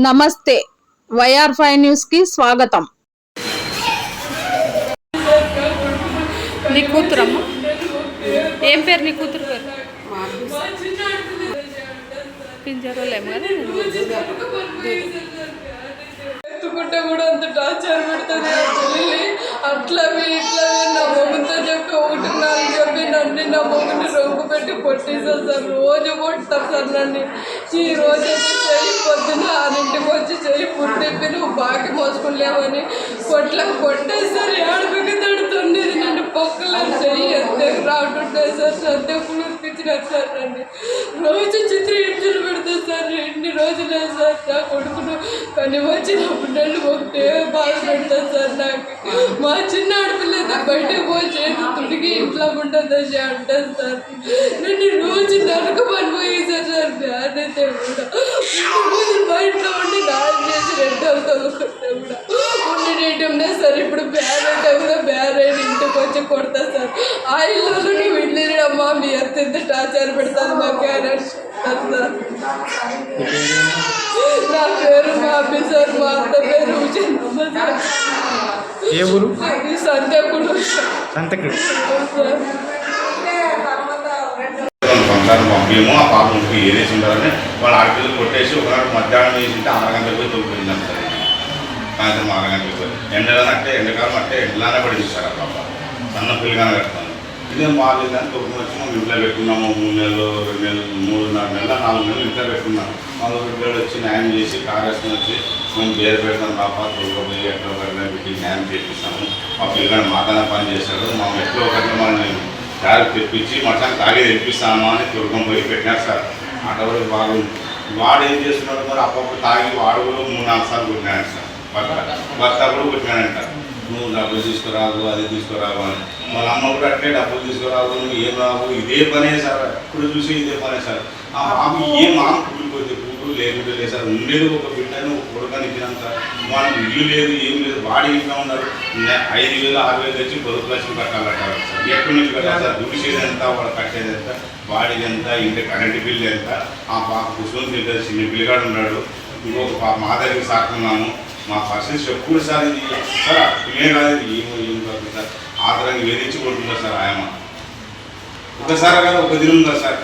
నమస్తే వైఆర్5 న్యూస్ కి స్వాగతం. నీ కూతురమ్మ ఏం పేరు? నీ కూతురు పేరు పింజరోలేమో కదా. ఎత్తుకుంటే కూడా అంత టార్చర్ పెడుతుంది అట్లా ఇట్లా నా మొగుతో చెప్పి ఒకటిన్నర చెప్పి నన్ను నా మొగుని రొంగు పెట్టి కొట్టేసారు సార్. రోజు కొడతారు సార్ నన్ను. ఈ రోజు అయితే చెయ్యి పొద్దున్న 6ంటికి వచ్చి చెయ్యి పుట్టిప్పి నువ్వు బాకి మోసుకులేవని కొట్టేసారు. ఏడుపుకి తడుతుండేది నన్ను పక్కలో చెయ్యి ఎంత రావటుంటాయి సార్. అంతే పులిపిచ్చినారు సార్ నన్ను. రోజు చిత్ర హింసలు పెడతారు సార్. ఎన్ని రోజులే సార్ నా కొడుకును కానీ వచ్చినప్పుడు నన్ను ఒకటే బాధ పెడతారు సార్. నాకు మా చిన్న ఆడపిల్ల అయితే బయటకు పోయి తుడికి ఇంట్లో ఉంటుంది అంటారు సార్. నన్ను రోజు నరక పనిపోయేసారు సార్. బ్యాన్ అయితే కూడా రోజు బయటలో ఉండి నాలుగు చేసి 2 రోజులు తొలుకుంటే కూడా ఉండేటంటే సార్. ఇప్పుడు బ్యాన్ అయితే కూడా బ్యాన్ అయిన ఇంటికి వచ్చి కొడతా సార్. ఆ ఇల్లు నువ్వు వెళ్ళినమ్మా మీ ఎంత టార్చర్ పెడతాను మాకు అని సార్. నా పేరు మా అబ్బాయి సార్. మా అత్త పేరు సంతకుడు. మేము ఆ పాపకి ఏదేసి ఉండాలని వాళ్ళు ఆడపిల్లలు కొట్టేసి ఒకనాడు మధ్యాహ్నం వేసింటే 6 గంటలకు పోయి తొలిపోయింది సార్. సాయంత్రం 6 గంటలకు పోయి ఎండగానే అంటే ఎండకాలం అంటే ఎండలానే పడి ఇస్తారు ఆ పాప. సన్న పిల్లగానే పెడతాను. ఇదేం బాగాలేదు అని తొమ్మిది వచ్చి మేము ఇంట్లో పెట్టుకున్నాము. 3 నెలలు 2 నెలలు 3.5 నెలలు 4 నెలలు ఇంట్లో పెట్టుకున్నాము. వాళ్ళు బిడ్డలు వచ్చి న్యాయం చేసి కారు వేసుకొని వచ్చి మేము వేరు పెడతాం పాప తొలగిపోయి ఎట్లా పెట్టి న్యాయం చేపిస్తాము. మా పిల్లగాడు మాతనే పని చేశాడు. మా ఎట్లో ఒకటి మనల్ని దారి తెప్పించి మొత్తాన్ని తాగి తెప్పిస్తామా అని తొలగం పోయి పెట్టినారు సార్. అటవరకు బాగుంది. వాడు ఏం చేస్తున్నాడు మరి అప్పప్పుడు తాగి వాడు కూడా 3-4 సార్లు కొట్టినాడు సార్. భర్త కూడా కొట్టినాడంట. నువ్వు డబ్బులు తీసుకురావు అది తీసుకురావు అని. వాళ్ళ అమ్మ కూడా అట్లే డబ్బులు తీసుకురావు నువ్వు ఏం రావు ఇదే పనే సార్. ఇప్పుడు చూసి ఇదే పనే సార్. ఆ మాకు ఏ మామ కూలిపోతే కూతురు లేకుంటే లేదు సార్. ఉండేది ఒక బిడ్డను ఒక కొడుకని ఇచ్చినంత వాళ్ళకి ఇల్లు లేదు ఏం లేదు. వాడి ఇంట్లో ఉన్నారు. 5,000 6,000 తెచ్చి 10 లక్షలు కట్టాలంటారు సార్. ఎక్కడి నుంచి కట్టాలి సార్? దుడిసేది ఎంత వాడు కట్టేది ఎంత వాడిది ఎంత ఇంటి కరెంటు బిల్లు ఎంత. ఆ పాప కుసుమం తింటుంది. చిన్న పిల్లగాడు ఉన్నాడు. ఇంకొక పాప మా దగ్గరికి సాకున్నాము. మా పర్సన్స్ చెప్పుడు సార్. ఇది సార్ ఇవే కాదు ఏం కాదు సార్. ఆదరంగా వేధించి కొడుతుందా సార్ ఆయమ. ఒకసారి కాదు ఒక దినం ఉందా సార్.